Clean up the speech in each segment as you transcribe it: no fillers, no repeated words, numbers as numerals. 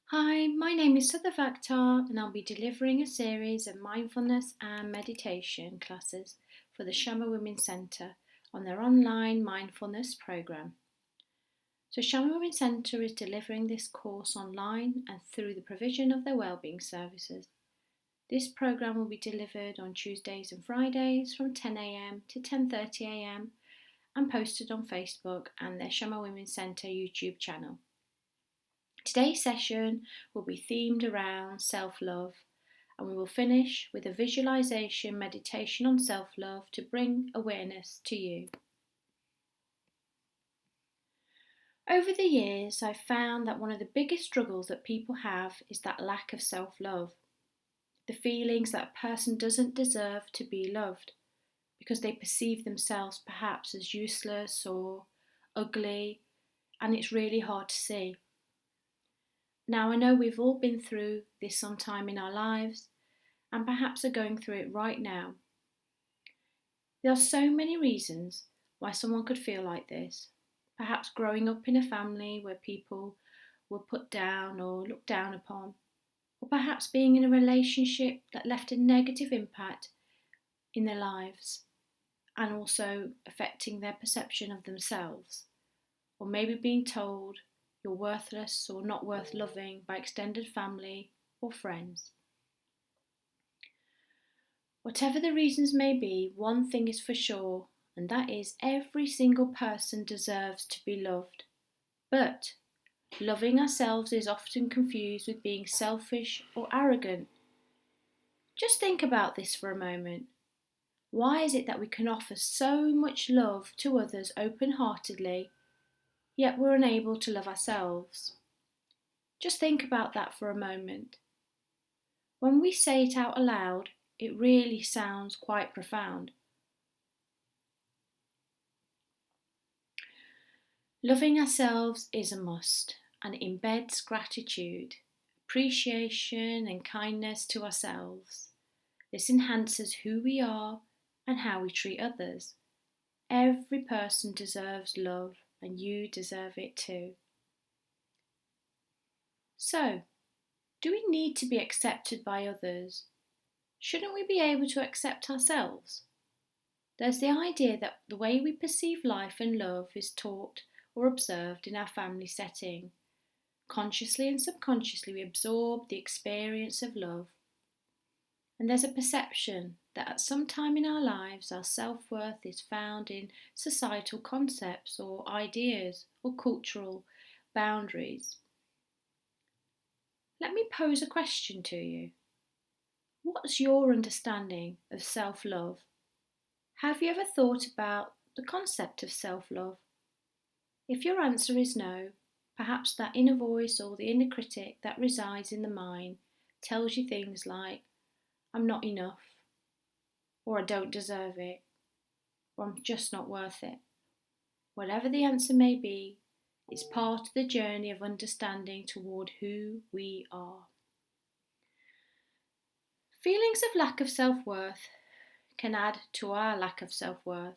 Hi, my name is Sadaf Akhtar, and I'll be delivering a series of mindfulness and meditation classes for the Shama Women's Centre on their online mindfulness programme. So, Shama Women's Centre is delivering this course online and through the provision of their wellbeing services. This programme will be delivered on Tuesdays and Fridays from 10 a.m. to 10:30 a.m. and posted on Facebook and their Shama Women's Centre YouTube channel. Today's session will be themed around self-love, and we will finish with a visualization meditation on self-love to bring awareness to you. Over the years, I've found that one of the biggest struggles that people have is that lack of self-love. The feelings that a person doesn't deserve to be loved because they perceive themselves perhaps as useless or ugly, and it's really hard to see. Now, I know we've all been through this sometime in our lives and perhaps are going through it right now. There are so many reasons why someone could feel like this. Perhaps growing up in a family where people were put down or looked down upon, or perhaps being in a relationship that left a negative impact in their lives and also affecting their perception of themselves, or maybe being told you're worthless or not worth loving by extended family or friends. Whatever the reasons may be, one thing is for sure, and that is every single person deserves to be loved. But loving ourselves is often confused with being selfish or arrogant. Just think about this for a moment. Why is it that we can offer so much love to others open-heartedly, yet we're unable to love ourselves? Just think about that for a moment. When we say it out aloud, it really sounds quite profound. Loving ourselves is a must and embeds gratitude, appreciation, and kindness to ourselves. This enhances who we are and how we treat others. Every person deserves love, and you deserve it too. So, do we need to be accepted by others? Shouldn't we be able to accept ourselves? There's the idea that the way we perceive life and love is taught or observed in our family setting. Consciously and subconsciously, we absorb the experience of love. And there's a perception that at some time in our lives, our self-worth is found in societal concepts or ideas or cultural boundaries. Let me pose a question to you. What's your understanding of self-love? Have you ever thought about the concept of self-love? If your answer is no, perhaps that inner voice or the inner critic that resides in the mind tells you things like, I'm not enough, or I don't deserve it, or I'm just not worth it. Whatever the answer may be, it's part of the journey of understanding toward who we are. Feelings of lack of self-worth can add to our lack of self-worth.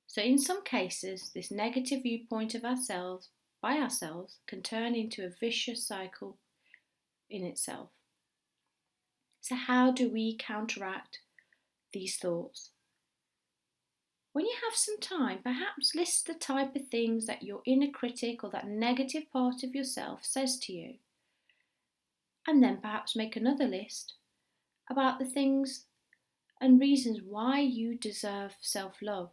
So in some cases, this negative viewpoint of ourselves by ourselves can turn into a vicious cycle in itself. So how do we counteract these thoughts? When you have some time, perhaps list the type of things that your inner critic or that negative part of yourself says to you. And then perhaps make another list about the things and reasons why you deserve self-love.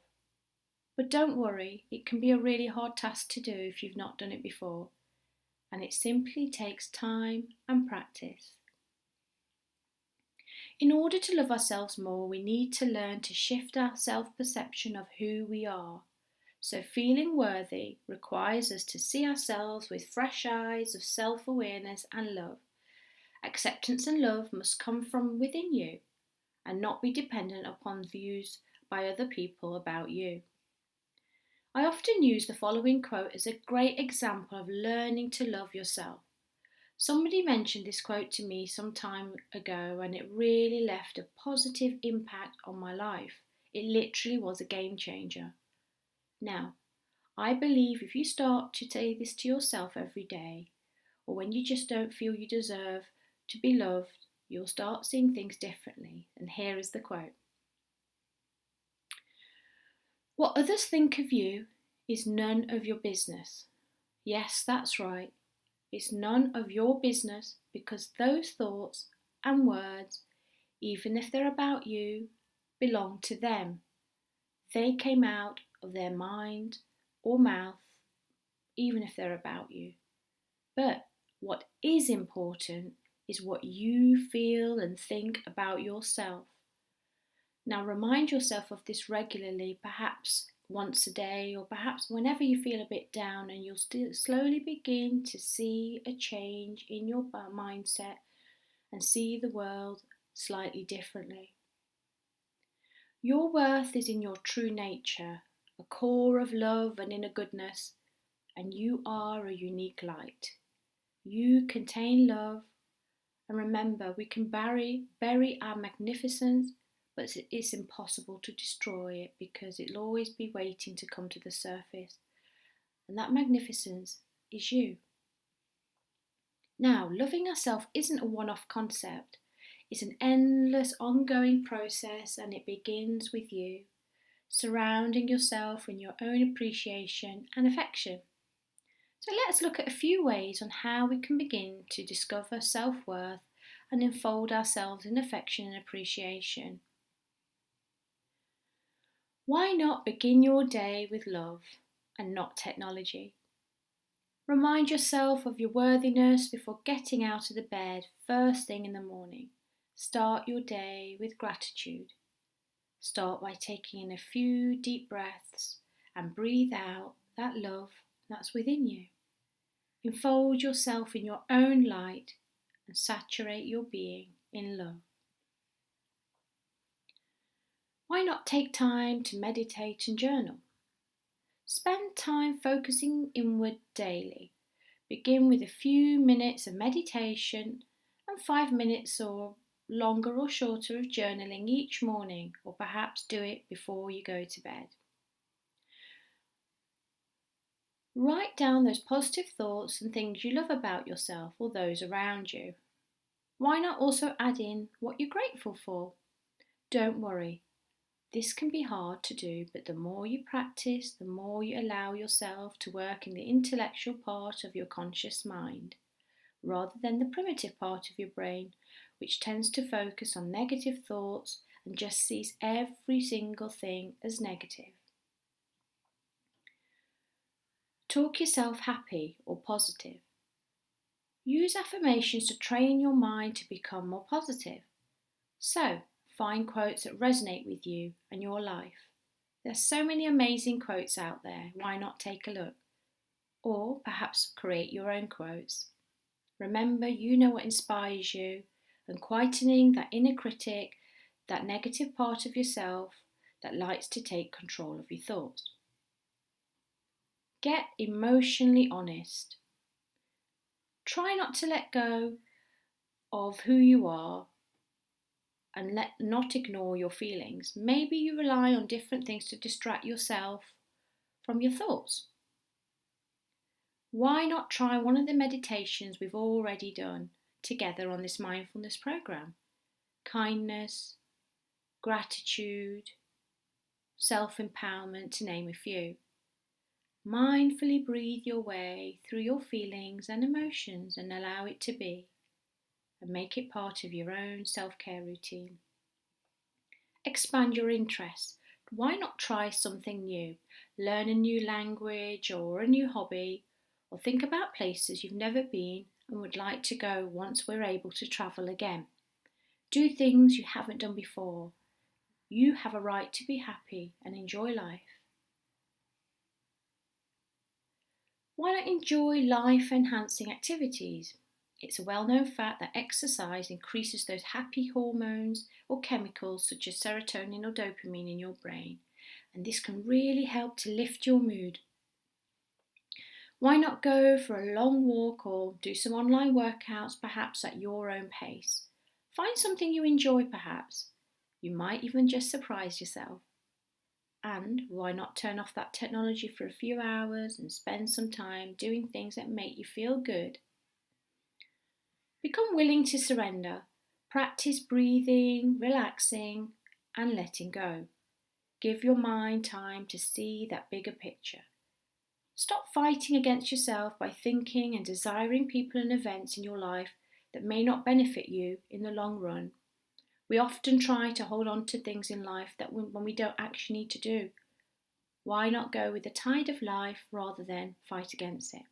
But don't worry, it can be a really hard task to do if you've not done it before, and it simply takes time and practice. In order to love ourselves more, we need to learn to shift our self-perception of who we are. So feeling worthy requires us to see ourselves with fresh eyes of self-awareness and love. Acceptance and love must come from within you and not be dependent upon views by other people about you. I often use the following quote as a great example of learning to love yourself. Somebody mentioned this quote to me some time ago and it really left a positive impact on my life. It literally was a game changer. Now, I believe if you start to say this to yourself every day, or when you just don't feel you deserve to be loved, you'll start seeing things differently. And here is the quote: "What others think of you is none of your business." Yes, that's right. It's none of your business, because those thoughts and words, even if they're about you, belong to them. They came out of their mind or mouth, even if they're about you. But what is important is what you feel and think about yourself. Now remind yourself of this regularly, perhaps once a day, or perhaps whenever you feel a bit down, and you'll still slowly begin to see a change in your mindset and see the world slightly differently. Your worth is in your true nature, a core of love and inner goodness, and you are a unique light. You contain love, and remember, we can bury our magnificence, but it's impossible to destroy it, because it'll always be waiting to come to the surface. And that magnificence is you. Now, loving ourselves isn't a one-off concept. It's an endless, ongoing process, and it begins with you, surrounding yourself in your own appreciation and affection. So let's look at a few ways on how we can begin to discover self-worth and enfold ourselves in affection and appreciation. Why not begin your day with love and not technology? Remind yourself of your worthiness before getting out of the bed first thing in the morning. Start your day with gratitude. Start by taking in a few deep breaths and breathe out that love that's within you. Enfold yourself in your own light and saturate your being in love. Why not take time to meditate and journal? Spend time focusing inward daily. Begin with a few minutes of meditation and 5 minutes or longer or shorter of journaling each morning, or perhaps do it before you go to bed. Write down those positive thoughts and things you love about yourself or those around you. Why not also add in what you're grateful for? Don't worry, this can be hard to do, but the more you practice, the more you allow yourself to work in the intellectual part of your conscious mind, rather than the primitive part of your brain, which tends to focus on negative thoughts and just sees every single thing as negative. Talk yourself happy or positive. Use affirmations to train your mind to become more positive. So, find quotes that resonate with you and your life. There's so many amazing quotes out there, why not take a look? Or perhaps create your own quotes. Remember, you know what inspires you, and quietening that inner critic, that negative part of yourself that likes to take control of your thoughts. Get emotionally honest. Try not to let go of who you are and not ignore your feelings. Maybe you rely on different things to distract yourself from your thoughts. Why not try one of the meditations we've already done together on this mindfulness program? Kindness, gratitude, self-empowerment, to name a few. Mindfully breathe your way through your feelings and emotions and allow it to be, and make it part of your own self-care routine. Expand your interests. Why not try something new? Learn a new language or a new hobby, or think about places you've never been and would like to go once we're able to travel again. Do things you haven't done before. You have a right to be happy and enjoy life. Why not enjoy life-enhancing activities? It's a well-known fact that exercise increases those happy hormones or chemicals such as serotonin or dopamine in your brain, and this can really help to lift your mood. Why not go for a long walk or do some online workouts, perhaps at your own pace? Find something you enjoy, perhaps. You might even just surprise yourself. And why not turn off that technology for a few hours and spend some time doing things that make you feel good? Become willing to surrender. Practice breathing, relaxing, and letting go. Give your mind time to see that bigger picture. Stop fighting against yourself by thinking and desiring people and events in your life that may not benefit you in the long run. We often try to hold on to things in life that when we don't actually need to do. Why not go with the tide of life rather than fight against it?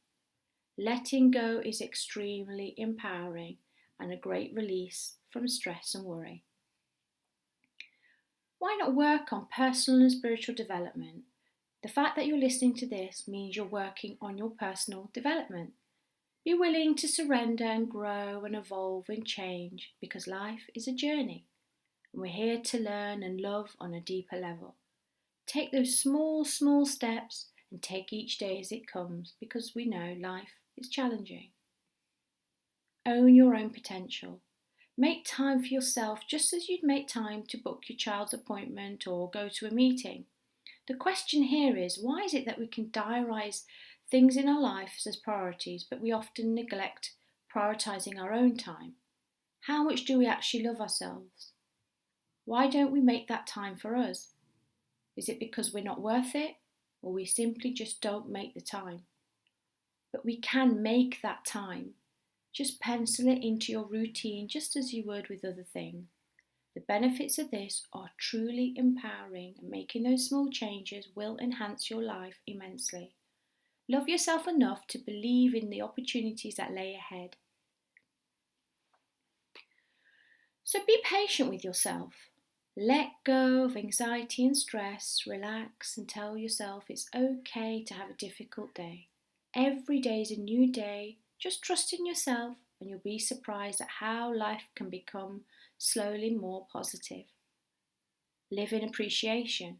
Letting go is extremely empowering and a great release from stress and worry. Why not work on personal and spiritual development? The fact that you're listening to this means you're working on your personal development. Be willing to surrender and grow and evolve and change because life is a journey and we're here to learn and love on a deeper level. Take those small steps and take each day as it comes because we know life is challenging. Own your own potential. Make time for yourself just as you'd make time to book your child's appointment or go to a meeting. The question here is, why is it that we can diarise things in our lives as priorities, but we often neglect prioritising our own time? How much do we actually love ourselves? Why don't we make that time for us? Is it because we're not worth it, or we simply just don't make the time? But we can make that time. Just pencil it into your routine just as you would with other things. The benefits of this are truly empowering, and making those small changes will enhance your life immensely. Love yourself enough to believe in the opportunities that lay ahead. So be patient with yourself. Let go of anxiety and stress, relax and tell yourself it's okay to have a difficult day. Every day is a new day. Just trust in yourself and you'll be surprised at how life can become slowly more positive. Live in appreciation.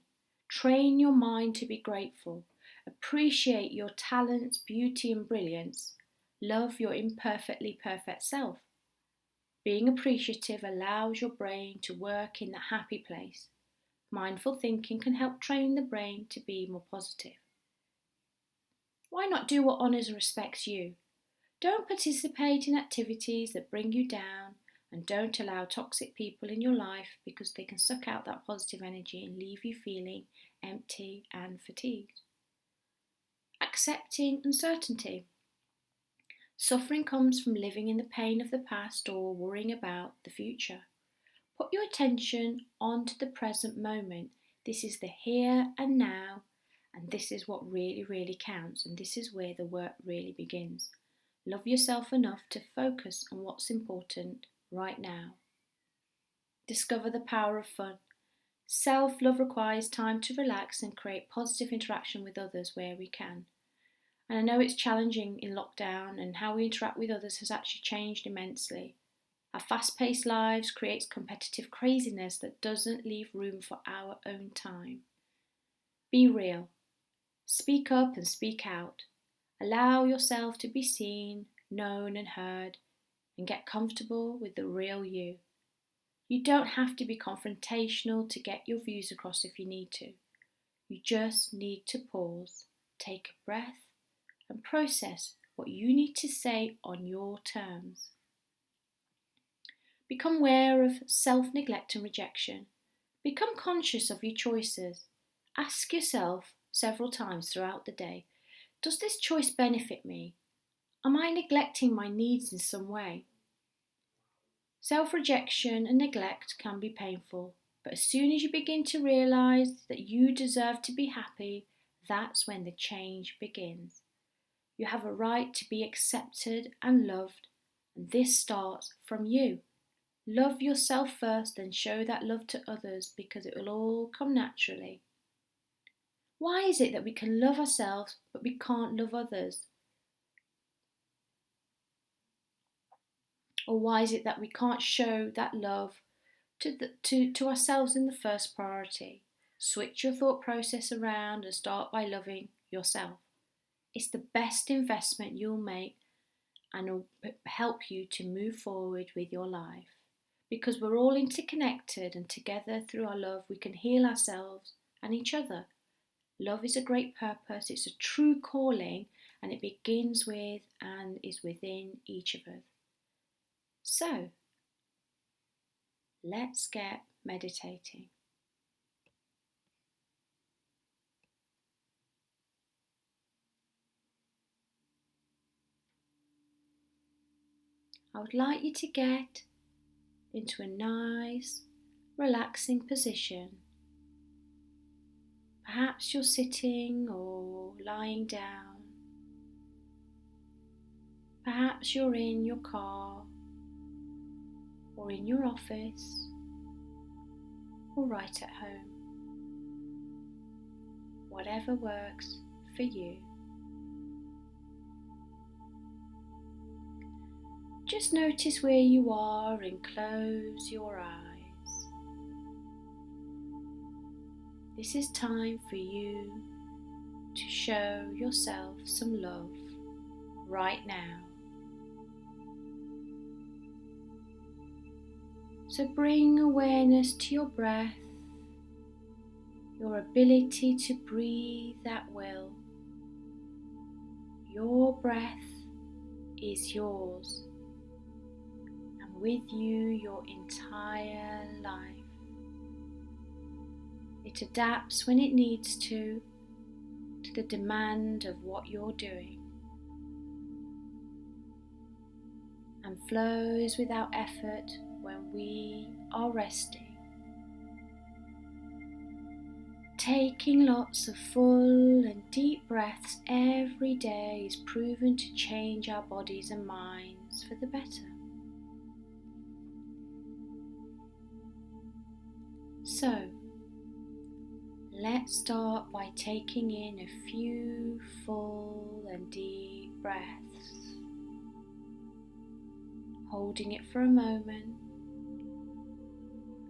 Train your mind to be grateful. Appreciate your talents, beauty and brilliance. Love your imperfectly perfect self. Being appreciative allows your brain to work in that happy place. Mindful thinking can help train the brain to be more positive. Why not do what honours and respects you? Don't participate in activities that bring you down, and don't allow toxic people in your life because they can suck out that positive energy and leave you feeling empty and fatigued. Accepting uncertainty. Suffering comes from living in the pain of the past or worrying about the future. Put your attention onto the present moment. This is the here and now, and this is what really counts, and this is where the work really begins. Love yourself enough to focus on what's important right now. Discover the power of fun. Self-love requires time to relax and create positive interaction with others where we can. And I know it's challenging in lockdown, and how we interact with others has actually changed immensely. Our fast-paced lives creates competitive craziness that doesn't leave room for our own time. Be real. Speak up and speak out. Allow yourself to be seen, known and heard, and get comfortable with the real you. You don't have to be confrontational to get your views across if you need to. You just need to pause, take a breath, and process what you need to say on your terms. Become aware of self-neglect and rejection. Become conscious of your choices. Ask yourself several times throughout the day, does this choice benefit me? Am I neglecting my needs in some way? Self-rejection and neglect can be painful, but as soon as you begin to realise that you deserve to be happy, that's when the change begins. You have a right to be accepted and loved, and this starts from you. Love yourself first, then show that love to others because it will all come naturally. Why is it that we can love ourselves but we can't love others? Or why is it that we can't show that love to ourselves in the first priority? Switch your thought process around and start by loving yourself. It's the best investment you'll make and will help you to move forward with your life. Because we're all interconnected, and together through our love we can heal ourselves and each other. Love is a great purpose, it's a true calling, and it begins with and is within each of us. So, let's get meditating. I would like you to get into a nice, relaxing position. Perhaps you're sitting or lying down. Perhaps you're in your car or in your office or right at home. Whatever works for you. Just notice where you are and close your eyes. This is time for you to show yourself some love right now. So bring awareness to your breath, your ability to breathe at will. Your breath is yours, and with you your entire life. It adapts when it needs to the demand of what you're doing, and flows without effort when we are resting. Taking lots of full and deep breaths every day is proven to change our bodies and minds for the better. So, let's start by taking in a few full and deep breaths, holding it for a moment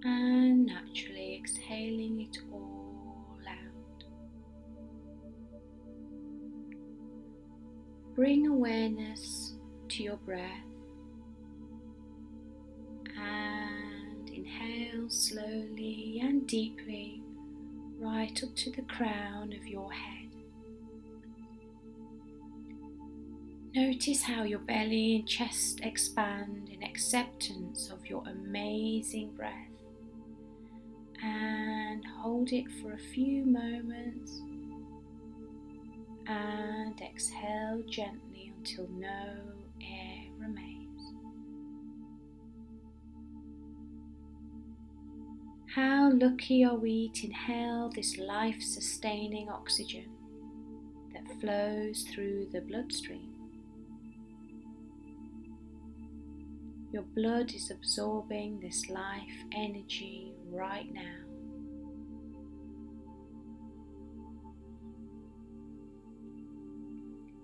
and naturally exhaling it all out. Bring awareness to your breath and inhale slowly and deeply right up to the crown of your head. Notice how your belly and chest expand in acceptance of your amazing breath, and hold it for a few moments and exhale gently until no air remains. How lucky are we to inhale this life-sustaining oxygen that flows through the bloodstream. Your blood is absorbing this life energy right now.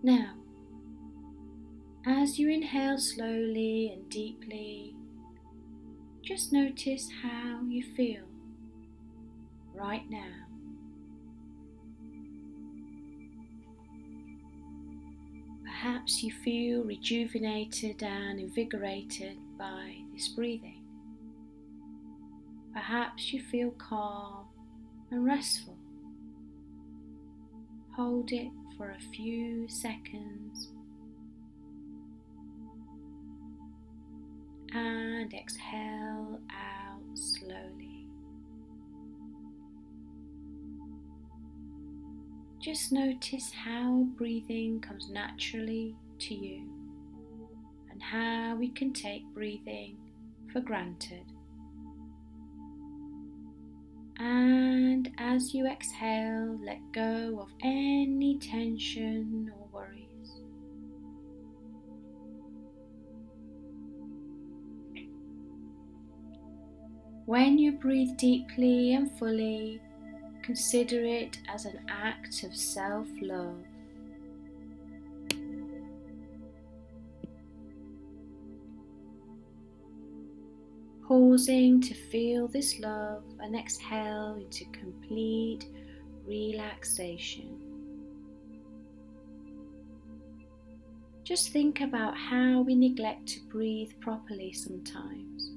Now, as you inhale slowly and deeply, just notice how you feel right now. Perhaps you feel rejuvenated and invigorated by this breathing. Perhaps you feel calm and restful. Hold it for a few seconds and exhale out slowly. Just notice how breathing comes naturally to you and how we can take breathing for granted. And as you exhale, let go of any tension or worries. When you breathe deeply and fully, consider it as an act of self-love. Pausing to feel this love and exhale into complete relaxation. Just think about how we neglect to breathe properly sometimes.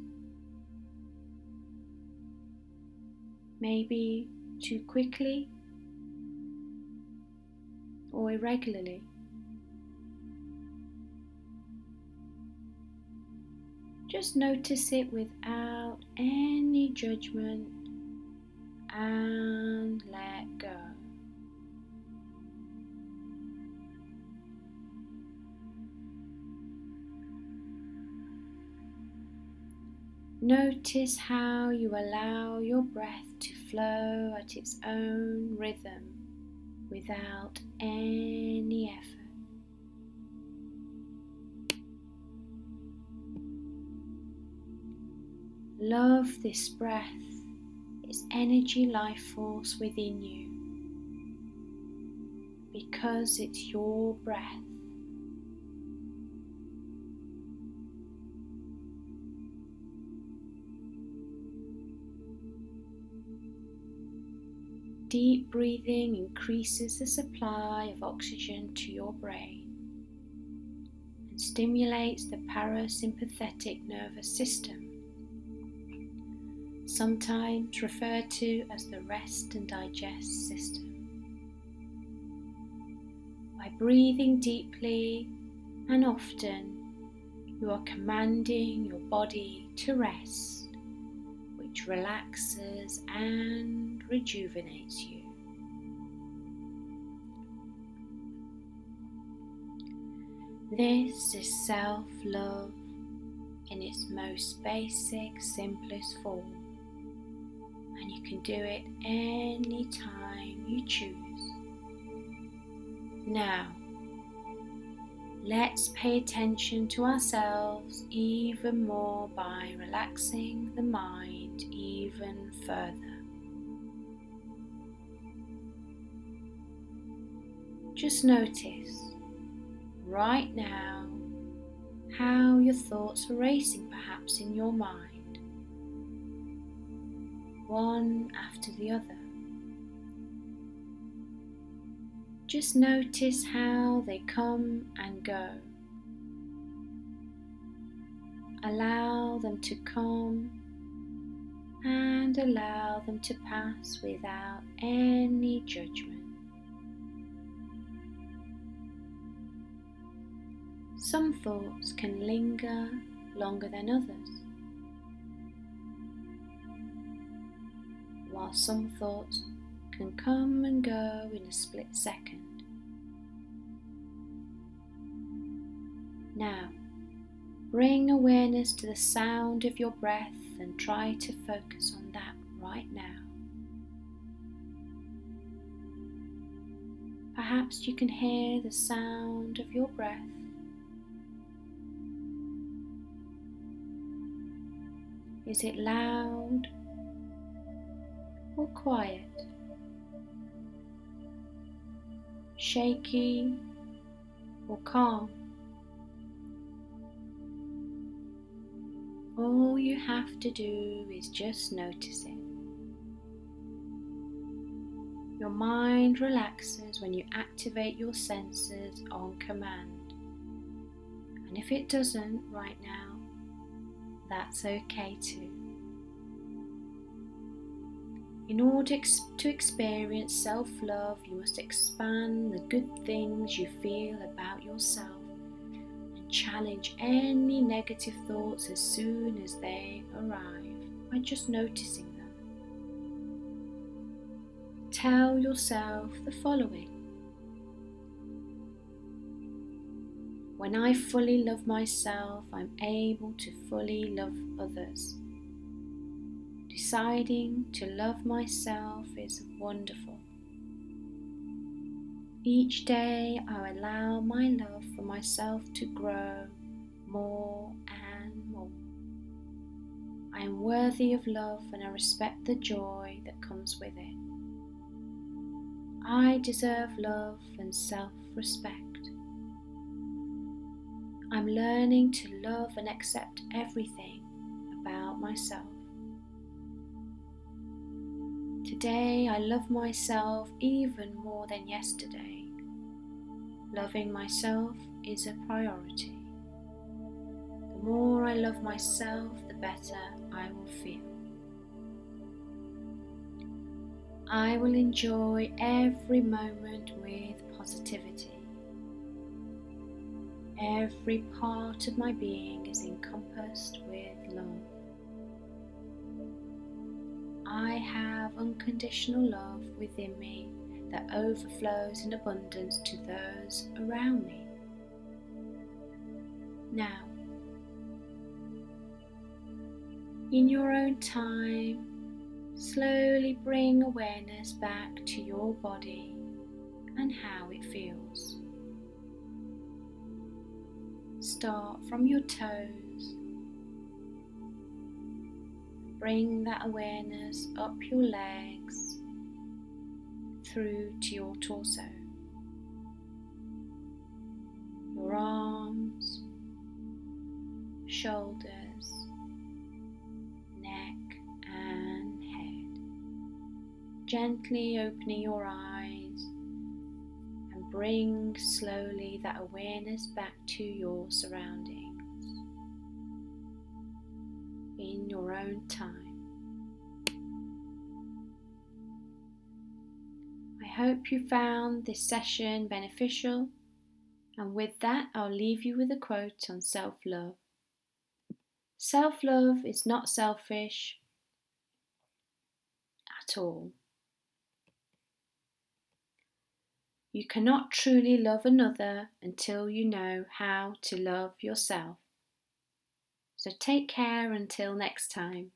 Maybe too quickly or irregularly. Just notice it without any judgment and let go. Notice how you allow your breath to flow at its own rhythm without any effort. Love this breath, its energy life force within you, because it's your breath. Deep breathing increases the supply of oxygen to your brain and stimulates the parasympathetic nervous system, sometimes referred to as the rest and digest system. By breathing deeply and often, you are commanding your body to rest, which relaxes and rejuvenates you. This is self-love in its most basic, simplest form, and you can do it any time you choose. Now, let's pay attention to ourselves even more by relaxing the mind even further. Just notice right now how your thoughts are racing perhaps in your mind, one after the other. Just notice how they come and go. Allow them to come and allow them to pass without any judgment. Some thoughts can linger longer than others, while some thoughts can come and go in a split second. Now, bring awareness to the sound of your breath and try to focus on that right now. Perhaps you can hear the sound of your breath. Is it loud or quiet? Shaky or calm? All you have to do is just notice it. Your mind relaxes when you activate your senses on command. And if it doesn't right now, that's okay too. In order to experience self-love, you must expand the good things you feel about yourself and challenge any negative thoughts as soon as they arrive by just noticing them. Tell yourself the following: when I fully love myself, I'm able to fully love others. Deciding to love myself is wonderful. Each day I allow my love for myself to grow more and more. I am worthy of love and I respect the joy that comes with it. I deserve love and self-respect. I'm learning to love and accept everything about myself. Today I love myself even more than yesterday. Loving myself is a priority. The more I love myself, the better I will feel. I will enjoy every moment with positivity. Every part of my being is encompassed with love. I have unconditional love within me that overflows in abundance to those around me. Now, in your own time, slowly bring awareness back to your body and how it feels. Start from your toes. Bring that awareness up your legs through to your torso, your arms, shoulders, neck and head. Gently opening your eyes and bring slowly that awareness back to your surroundings in your own time. I hope you found this session beneficial, and with that I'll leave you with a quote on self-love. Self-love is not selfish at all. You cannot truly love another until you know how to love yourself. So take care until next time.